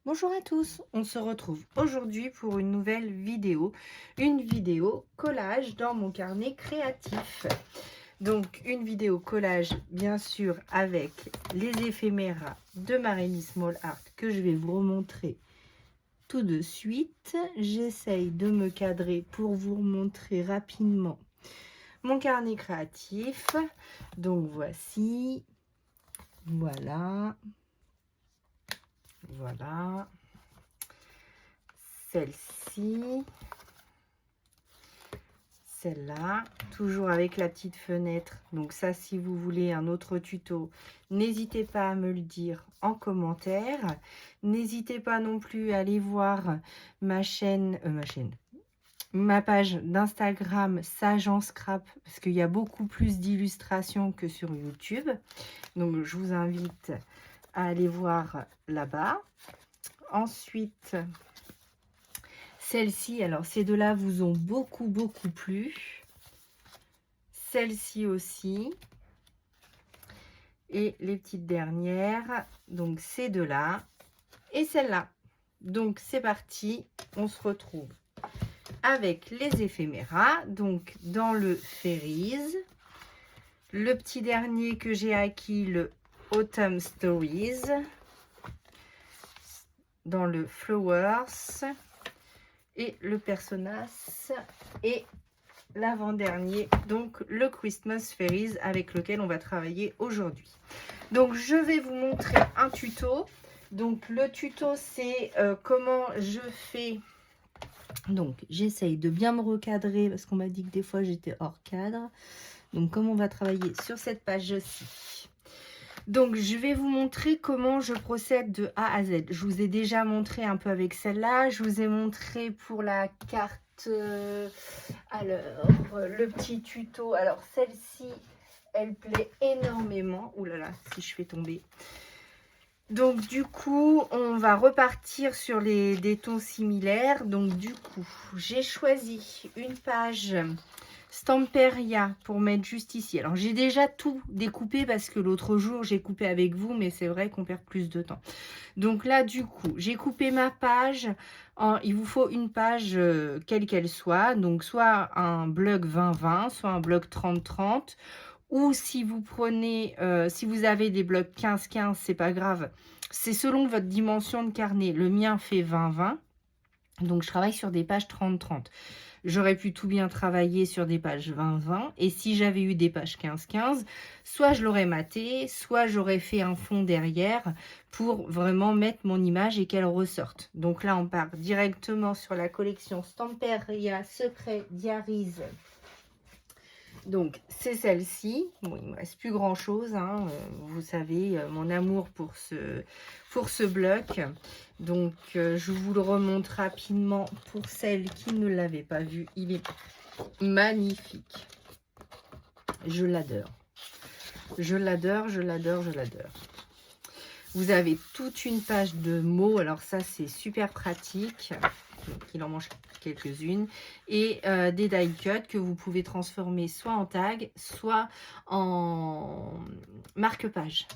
Bonjour à tous, on se retrouve aujourd'hui pour une nouvelle vidéo, une vidéo collage dans mon carnet créatif. Donc une vidéo collage bien sûr avec les éphéméras de Marélie Small Art que je vais vous remontrer tout de suite. J'essaye de me cadrer pour vous montrer rapidement mon carnet créatif. Donc voici, voilà. Celle-ci, celle-là, toujours avec la petite fenêtre. Donc ça, si vous voulez un autre tuto, n'hésitez pas à me le dire en commentaire. N'hésitez pas non plus à aller voir ma page d'Instagram Sage en Scrap, parce qu'il y a beaucoup plus d'illustrations que sur YouTube. Donc je vous invite à aller voir là-bas. Ensuite, celle-ci, alors ces deux-là vous ont beaucoup plu. Celle-ci aussi. Et les petites dernières, donc ces deux-là et celle-là. Donc c'est parti, on se retrouve avec les éphéméras. Donc dans le Fairies, le petit dernier que j'ai acquis, le Autumn Stories, dans le Flowers, et le Personas, et l'avant-dernier, donc le Christmas Fairies, avec lequel on va travailler aujourd'hui. Donc je vais vous montrer un tuto. Donc le tuto, c'est comment je fais. Donc j'essaye de bien me recadrer parce qu'on m'a dit que des fois j'étais hors cadre. Donc comment on va travailler sur cette page-ci. Donc je vais vous montrer comment je procède de A à Z. Je vous ai déjà montré un peu avec celle-là. Je vous ai montré pour la carte. Alors le petit tuto. Alors celle-ci, elle plaît énormément. Ouh là là, si je fais tomber. Donc du coup, on va repartir sur des tons similaires. Donc du coup, j'ai choisi une page Stamperia pour mettre juste ici. Alors j'ai déjà tout découpé parce que l'autre jour j'ai coupé avec vous, mais c'est vrai qu'on perd plus de temps. Donc là du coup, j'ai coupé ma page. Il vous faut une page quelle qu'elle soit. Donc soit un bloc 20-20, soit un bloc 30-30. Ou si vous prenez, si vous avez des blocs 15-15, c'est pas grave. C'est selon votre dimension de carnet. Le mien fait 20-20. Donc je travaille sur des pages 30-30. J'aurais pu tout bien travailler sur des pages 20-20. Et si j'avais eu des pages 15-15, soit je l'aurais maté, soit j'aurais fait un fond derrière pour vraiment mettre mon image et qu'elle ressorte. Donc là, on part directement sur la collection Stamperia Secret Diaries. Donc, c'est celle-ci. Bon, il ne me reste plus grand-chose. Hein. Vous savez, mon amour pour ce bloc. Donc, je vous le remonte rapidement pour celles qui ne l'avaient pas vu. Il est magnifique. Je l'adore. Je l'adore, je l'adore, je l'adore. Vous avez toute une page de mots. Alors ça, c'est super pratique. Donc, il en mange quelques-unes. Et des die cuts que vous pouvez transformer soit en tag, soit en marque-page.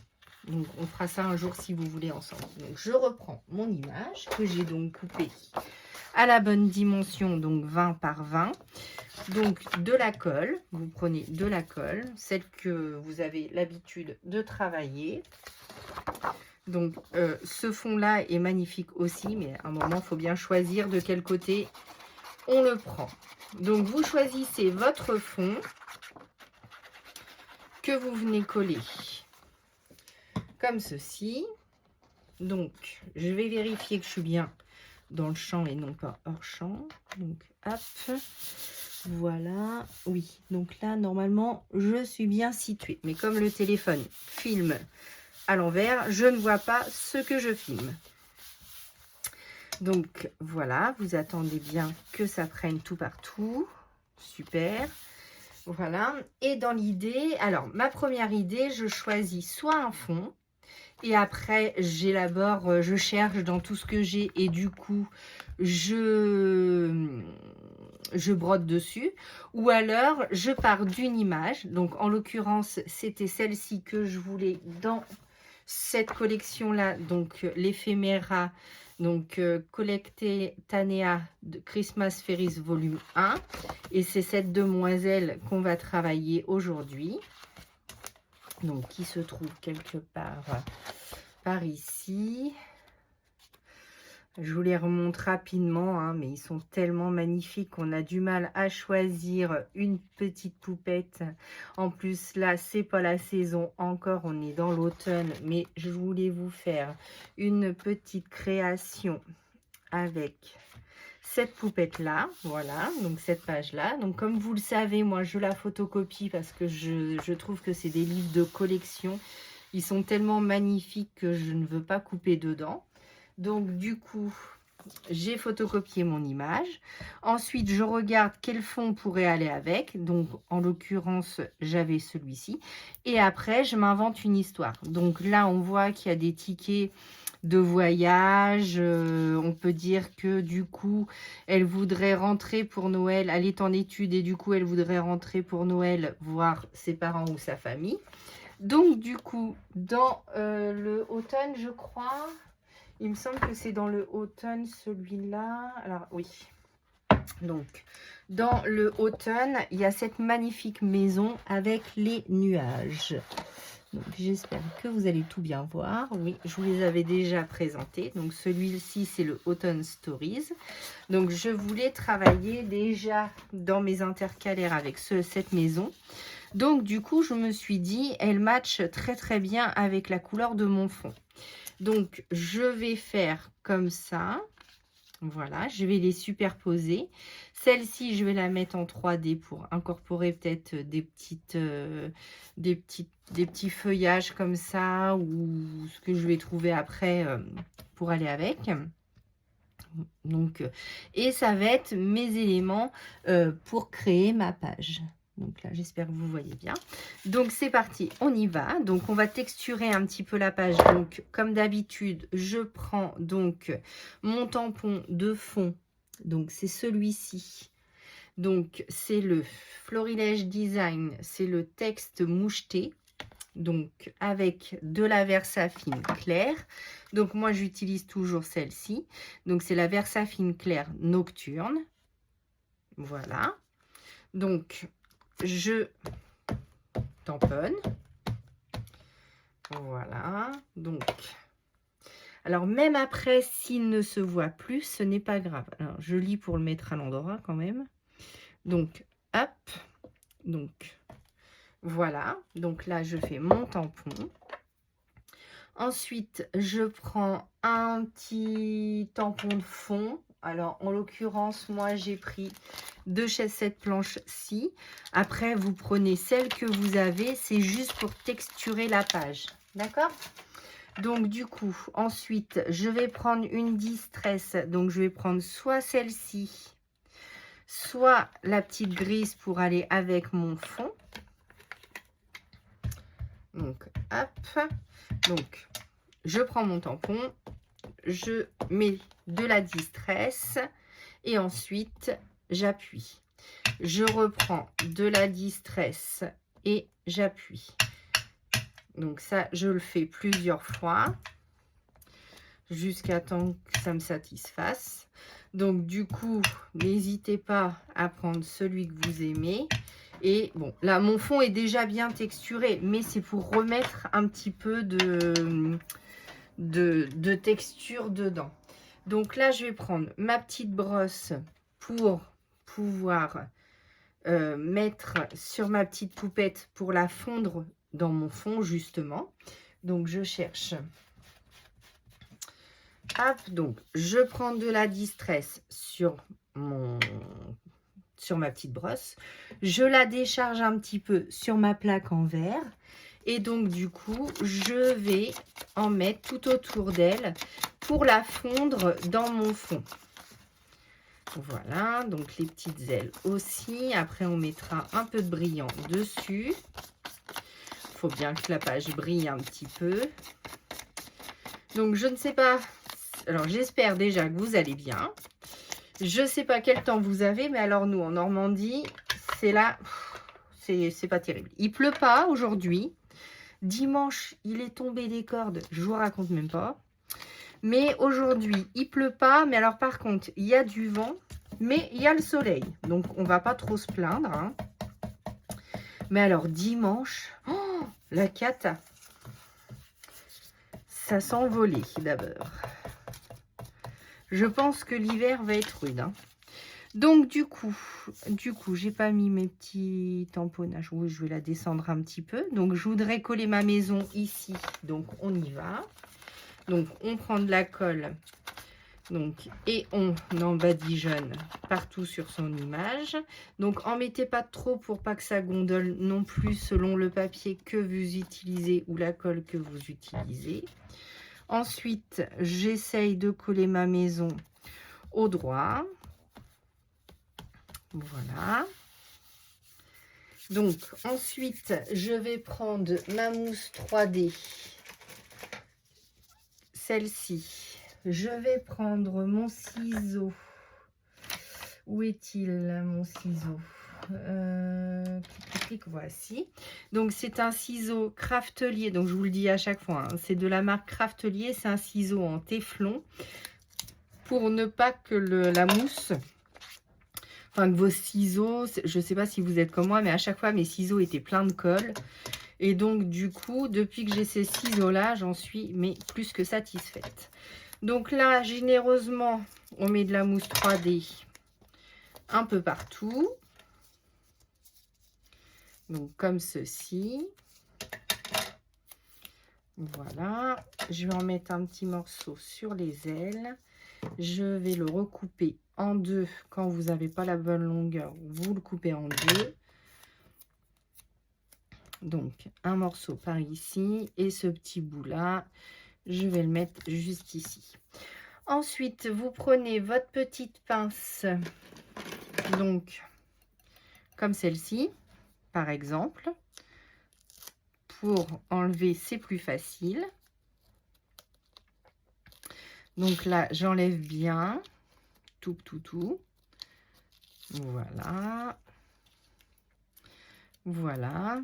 Donc, on fera ça un jour si vous voulez ensemble. Donc, je reprends mon image que j'ai donc coupée à la bonne dimension, donc 20 par 20. Donc, de la colle. Vous prenez de la colle, celle que vous avez l'habitude de travailler. Donc, ce fond-là est magnifique aussi, mais à un moment, il faut bien choisir de quel côté on le prend. Donc, vous choisissez votre fond que vous venez coller comme ceci. Donc, je vais vérifier que je suis bien dans le champ et non pas hors champ. Donc, hop, voilà. Oui, donc là, normalement, je suis bien située. Mais comme le téléphone filme à l'envers, je ne vois pas ce que je filme. Donc voilà, vous attendez bien que ça prenne tout partout. Super. Voilà. Et dans l'idée, alors ma première idée, je choisis soit un fond. Et après, j'élabore, je cherche dans tout ce que j'ai. Et du coup, je brode dessus. Ou alors, je pars d'une image. Donc en l'occurrence, c'était celle-ci que je voulais dans cette collection-là. Donc l'éphéméra Donc, Collecte Tanea de Christmas Fairies volume 1. Et c'est cette demoiselle qu'on va travailler aujourd'hui. Donc, qui se trouve quelque part par ici. Je vous les remonte rapidement, hein, mais ils sont tellement magnifiques qu'on a du mal à choisir une petite poupette. En plus, là, c'est pas la saison encore, on est dans l'automne, mais je voulais vous faire une petite création avec cette poupette-là, voilà, donc cette page-là. Donc, comme vous le savez, moi, je la photocopie parce que je trouve que c'est des livres de collection. Ils sont tellement magnifiques que je ne veux pas couper dedans. Donc, du coup, j'ai photocopié mon image. Ensuite, je regarde quel fond pourrait aller avec. Donc, en l'occurrence, j'avais celui-ci. Et après, je m'invente une histoire. Donc là, on voit qu'il y a des tickets de voyage. On peut dire que du coup, elle voudrait rentrer pour Noël. Elle est en études et du coup, elle voudrait rentrer pour Noël voir ses parents ou sa famille. Donc, du coup, dans le automne, je crois... Il me semble que c'est dans le automne, celui-là. Alors, oui. Donc, dans le automne, il y a cette magnifique maison avec les nuages. Donc, j'espère que vous allez tout bien voir. Oui, je vous les avais déjà présentés. Donc, celui-ci, c'est le Autumn Stories. Donc, je voulais travailler déjà dans mes intercalaires avec cette maison. Donc, du coup, je me suis dit, elle match très, très bien avec la couleur de mon fond. Donc, je vais faire comme ça. Voilà, je vais les superposer. Celle-ci, je vais la mettre en 3D pour incorporer peut-être des petits feuillages comme ça ou ce que je vais trouver après pour aller avec. Donc, et ça va être mes éléments pour créer ma page. Donc là, j'espère que vous voyez bien. Donc, c'est parti, on y va. Donc, on va texturer un petit peu la page. Donc, comme d'habitude, je prends donc mon tampon de fond. Donc, c'est celui-ci. Donc, c'est le Florilège Design. C'est le texte moucheté. Donc, avec de la Versafine claire. Donc, moi, j'utilise toujours celle-ci. Donc, c'est la Versafine claire nocturne. Voilà. Donc, je tamponne. Voilà. Donc, alors même après, s'il ne se voit plus, ce n'est pas grave. Alors, je lis pour le mettre à l'endroit quand même. Donc, hop. Donc, voilà. Donc là, je fais mon tampon. Ensuite, je prends un petit tampon de fond. Alors, en l'occurrence, moi, j'ai pris de chez cette planche-ci. Après, vous prenez celle que vous avez. C'est juste pour texturer la page. D'accord? Donc, du coup, ensuite, je vais prendre une distress. Donc, je vais prendre soit celle-ci, soit la petite grise pour aller avec mon fond. Donc, hop. Donc, je prends mon tampon, je mets de la distress et ensuite j'appuie. Je reprends de la distress et j'appuie. Donc ça, je le fais plusieurs fois jusqu'à temps que ça me satisfasse. Donc du coup, n'hésitez pas à prendre celui que vous aimez. Et bon, là, mon fond est déjà bien texturé, mais c'est pour remettre un petit peu de texture dedans. Donc là, je vais prendre ma petite brosse pour pouvoir mettre sur ma petite poupette pour la fondre dans mon fond, justement. Donc, je cherche. Hop, donc, je prends de la distress sur ma petite brosse. Je la décharge un petit peu sur ma plaque en verre. Et donc, du coup, je vais en mettre tout autour d'elle pour la fondre dans mon fond. Voilà, donc les petites ailes aussi. Après, on mettra un peu de brillant dessus. Il faut bien que la page brille un petit peu. Donc, je ne sais pas. Alors, j'espère déjà que vous allez bien. Je ne sais pas quel temps vous avez, mais alors nous, en Normandie, c'est là, c'est pas terrible. Il pleut pas aujourd'hui. Dimanche, il est tombé des cordes. Je vous raconte même pas. Mais aujourd'hui, il pleut pas. Mais alors par contre, il y a du vent, mais il y a le soleil. Donc on va pas trop se plaindre. Hein. Mais alors dimanche, oh, la cata. Ça s'envolait d'abord. Je pense que l'hiver va être rude. Hein. Donc du coup, j'ai pas mis mes petits tamponnages. Oui, je vais la descendre un petit peu. Donc je voudrais coller ma maison ici. Donc on y va. Donc on prend de la colle. Donc, et on en badigeonne partout sur son image. Donc en mettez pas trop pour pas que ça gondole non plus selon le papier que vous utilisez ou la colle que vous utilisez. Ensuite, j'essaye de coller ma maison au droit. Voilà. Donc, ensuite, je vais prendre ma mousse 3D. Celle-ci. Je vais prendre mon ciseau. Où est-il, mon ciseau? Voici. Donc, c'est un ciseau Craftelier. Donc, je vous le dis à chaque fois. Hein, c'est de la marque Craftelier. C'est un ciseau en téflon. Pour ne pas que la mousse... Enfin, que vos ciseaux... Je ne sais pas si vous êtes comme moi, mais à chaque fois, mes ciseaux étaient pleins de colle. Et donc, du coup, depuis que j'ai ces ciseaux-là, j'en suis mais plus que satisfaite. Donc là, généreusement, on met de la mousse 3D un peu partout. Donc, comme ceci. Voilà. Je vais en mettre un petit morceau sur les ailes. Je vais le recouper en deux. Quand vous n'avez pas la bonne longueur, vous le coupez en deux. Donc, un morceau par ici. Et ce petit bout-là, je vais le mettre juste ici. Ensuite, vous prenez votre petite pince, donc comme celle-ci, par exemple. Pour enlever, c'est plus facile. Donc là, j'enlève bien tout. Voilà. Voilà.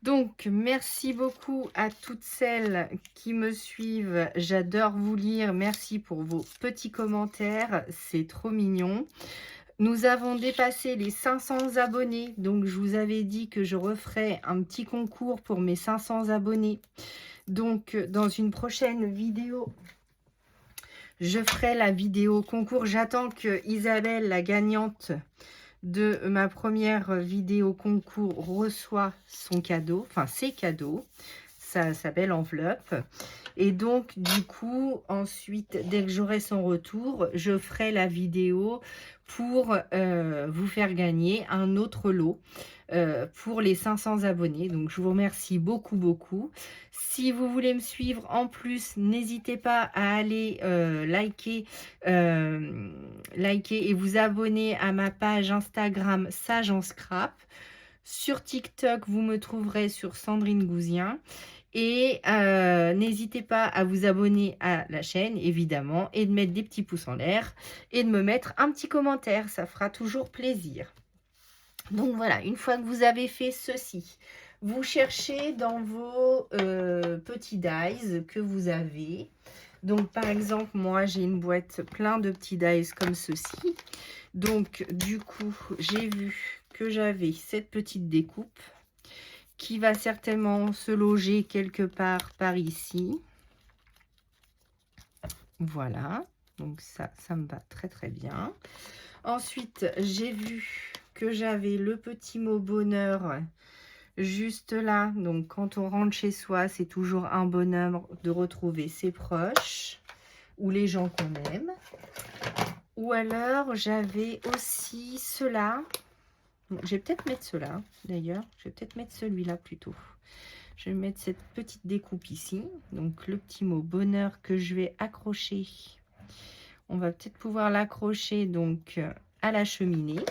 Donc, merci beaucoup à toutes celles qui me suivent. J'adore vous lire. Merci pour vos petits commentaires. C'est trop mignon. Nous avons dépassé les 500 abonnés. Donc, je vous avais dit que je referais un petit concours pour mes 500 abonnés. Donc, dans une prochaine vidéo, je ferai la vidéo concours. J'attends que Isabelle, la gagnante de ma première vidéo concours, reçoit son cadeau, enfin ses cadeaux, sa belle enveloppe. Et donc, du coup, ensuite, dès que j'aurai son retour, je ferai la vidéo pour vous faire gagner un autre lot pour les 500 abonnés. Donc, je vous remercie beaucoup. Si vous voulez me suivre en plus, n'hésitez pas à aller liker et vous abonner à ma page Instagram Sage en Scrap. Sur TikTok, vous me trouverez sur Sandrine Gouzien. Et n'hésitez pas à vous abonner à la chaîne, évidemment, et de mettre des petits pouces en l'air et de me mettre un petit commentaire. Ça fera toujours plaisir. Donc voilà, une fois que vous avez fait ceci, vous cherchez dans vos petits dies que vous avez. Donc par exemple, moi j'ai une boîte plein de petits dies comme ceci. Donc du coup, j'ai vu que j'avais cette petite découpe qui va certainement se loger quelque part par ici. Voilà, donc ça me va très bien. Ensuite, j'ai vu que j'avais le petit mot bonheur juste là. Donc, quand on rentre chez soi, c'est toujours un bonheur de retrouver ses proches ou les gens qu'on aime. Ou alors, j'avais aussi cela. Je vais peut-être mettre cela, d'ailleurs. Je vais peut-être mettre celui-là plutôt. Je vais mettre cette petite découpe ici. Donc, le petit mot bonheur que je vais accrocher. On va peut-être pouvoir l'accrocher donc à la cheminée.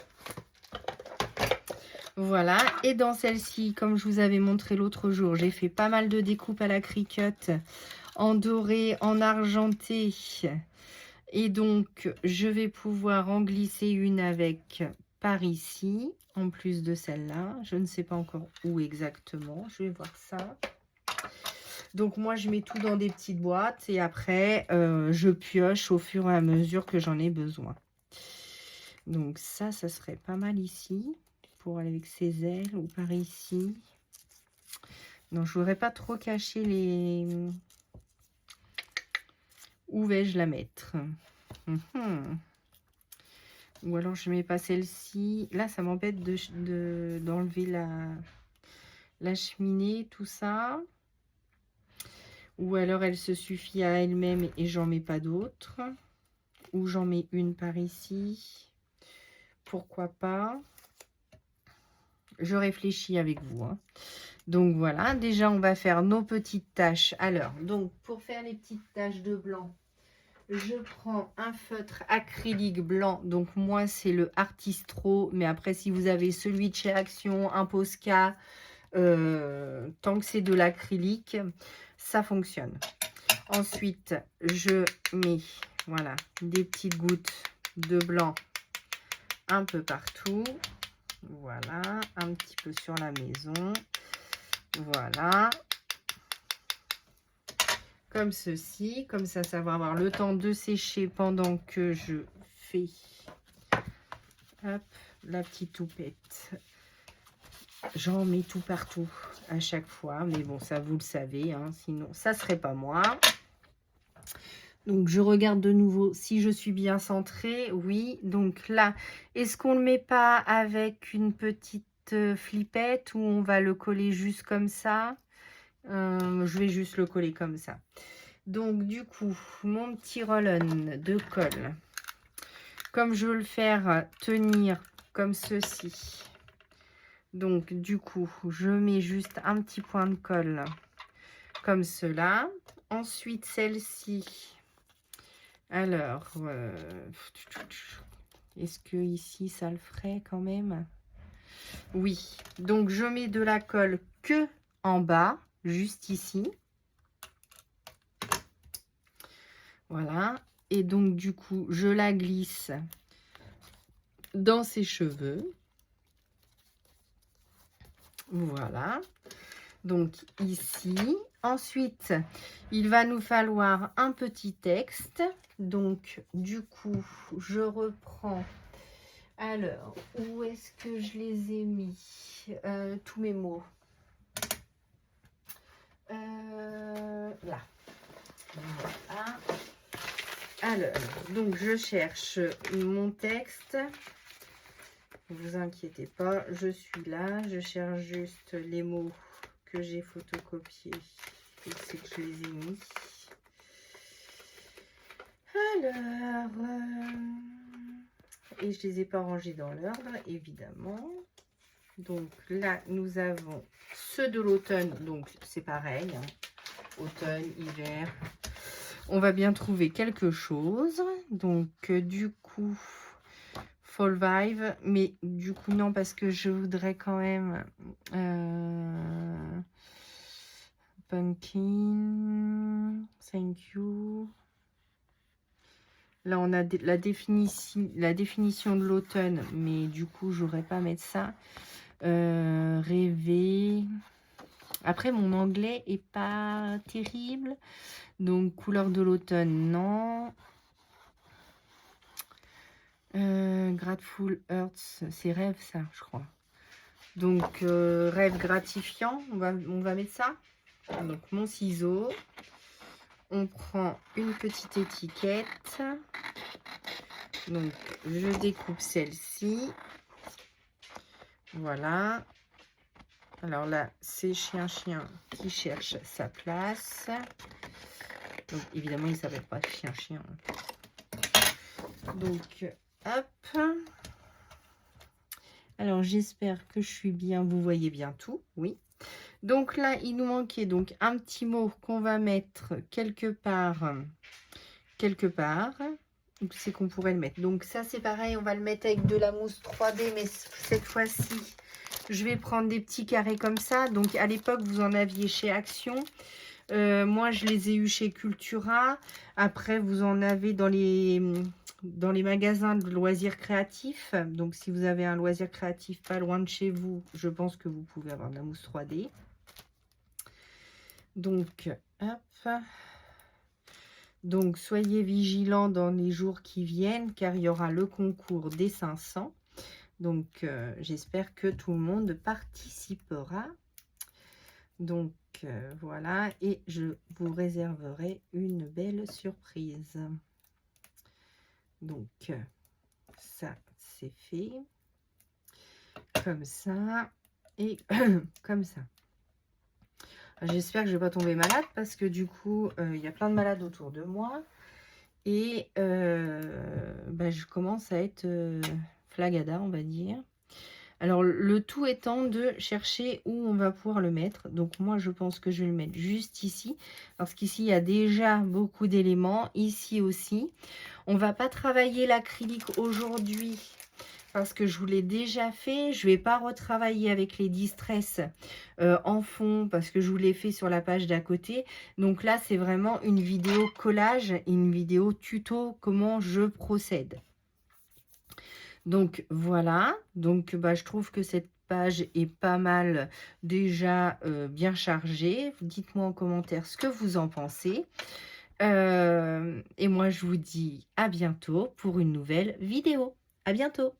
Voilà. Et dans celle-ci, comme je vous avais montré l'autre jour, j'ai fait pas mal de découpes à la Cricut en doré, en argenté. Et donc, je vais pouvoir en glisser une avec par ici, en plus de celle-là. Je ne sais pas encore où exactement. Je vais voir ça. Donc moi, je mets tout dans des petites boîtes et après, je pioche au fur et à mesure que j'en ai besoin. Donc ça serait pas mal ici, pour aller avec ses ailes, ou par ici. Non, je voudrais pas trop cacher les... Où vais-je la mettre? Ou alors je mets pas celle-ci. Là, ça m'embête d'enlever la cheminée, tout ça. Ou alors elle se suffit à elle-même et j'en mets pas d'autres. Ou j'en mets une par ici. Pourquoi pas? Je réfléchis avec vous. Hein. Donc voilà, déjà on va faire nos petites taches. Alors, donc pour faire les petites taches de blanc, je prends un feutre acrylique blanc. Donc moi c'est le Artistro, mais après si vous avez celui de chez Action, un Posca, tant que c'est de l'acrylique, ça fonctionne. Ensuite, je mets, voilà, des petites gouttes de blanc un peu partout. Voilà, un petit peu sur la maison. Voilà. Comme ceci. Comme ça va avoir le temps de sécher pendant que je fais hop, la petite toupette. J'en mets tout partout à chaque fois. Mais bon, ça, vous le savez. Hein, sinon, ça serait pas moi. Donc, je regarde de nouveau si je suis bien centrée. Oui. Donc là, est-ce qu'on ne le met pas avec une petite flippette ou on va le coller juste comme ça? Je vais juste le coller comme ça. Donc, du coup, mon petit roll-on de colle, comme je veux le faire tenir comme ceci. Donc, du coup, je mets juste un petit point de colle comme cela. Ensuite, celle-ci. Alors, est-ce que ici, ça le ferait quand même? Oui. Donc, je mets de la colle que en bas, juste ici. Voilà. Et donc, du coup, je la glisse dans ses cheveux. Voilà. Donc, ici. Ensuite, il va nous falloir un petit texte. Donc, du coup, je reprends. Alors, où est-ce que je les ai mis? Tous mes mots. Là. Voilà. Alors, donc je cherche mon texte. Ne vous inquiétez pas, je suis là. Je cherche juste les mots que j'ai photocopiés. Et c'est que je les ai mis. Alors, et je les ai pas rangés dans l'ordre, évidemment. Donc là, nous avons ceux de l'automne. Donc c'est pareil. Hein. Automne, hiver. On va bien trouver quelque chose. Donc, du coup, Fall Vibe. Mais du coup, non, parce que je voudrais quand même... Pumpkin. Thank you. Là, on a la définition de l'automne. Mais du coup, je n'aurais pas à mettre ça. Rêver. Après, mon anglais est pas terrible. Donc, couleur de l'automne, non. Grateful Hearts, c'est rêve, ça, je crois. Donc, rêve gratifiant, on va mettre ça. Donc, mon ciseau. On prend une petite étiquette. Donc, je découpe celle-ci. Voilà. Alors là, c'est chien qui cherche sa place. Donc, évidemment, il ne s'appelle pas chien. Donc, hop. Alors, j'espère que je suis bien. Vous voyez bien tout, oui. Donc là, il nous manquait donc un petit mot qu'on va mettre quelque part. Où c'est qu'on pourrait le mettre? Donc ça, c'est pareil, on va le mettre avec de la mousse 3D, mais cette fois-ci, je vais prendre des petits carrés comme ça. Donc à l'époque, vous en aviez chez Action. Moi, je les ai eus chez Cultura. Après, vous en avez dans les magasins de loisirs créatifs. Donc, si vous avez un loisir créatif pas loin de chez vous, je pense que vous pouvez avoir de la mousse 3D. Donc, hop. Donc, soyez vigilants dans les jours qui viennent, car il y aura le concours des 500. Donc, j'espère que tout le monde participera. Donc, voilà. Et je vous réserverai une belle surprise. Donc, ça, c'est fait. Comme ça. Et comme ça. J'espère que je ne vais pas tomber malade parce que du coup, il y a plein de malades autour de moi. Et je commence à être flagada, on va dire. Alors, le tout étant de chercher où on va pouvoir le mettre. Donc, moi, je pense que je vais le mettre juste ici. Parce qu'ici, il y a déjà beaucoup d'éléments. Ici aussi. On ne va pas travailler l'acrylique aujourd'hui. Parce que je vous l'ai déjà fait. Je ne vais pas retravailler avec les distress en fond. Parce que je vous l'ai fait sur la page d'à côté. Donc là, c'est vraiment une vidéo collage. Et une vidéo tuto comment je procède. Donc voilà, donc je trouve que cette page est pas mal déjà bien chargée. Dites-moi en commentaire ce que vous en pensez. Et moi, je vous dis à bientôt pour une nouvelle vidéo. À bientôt!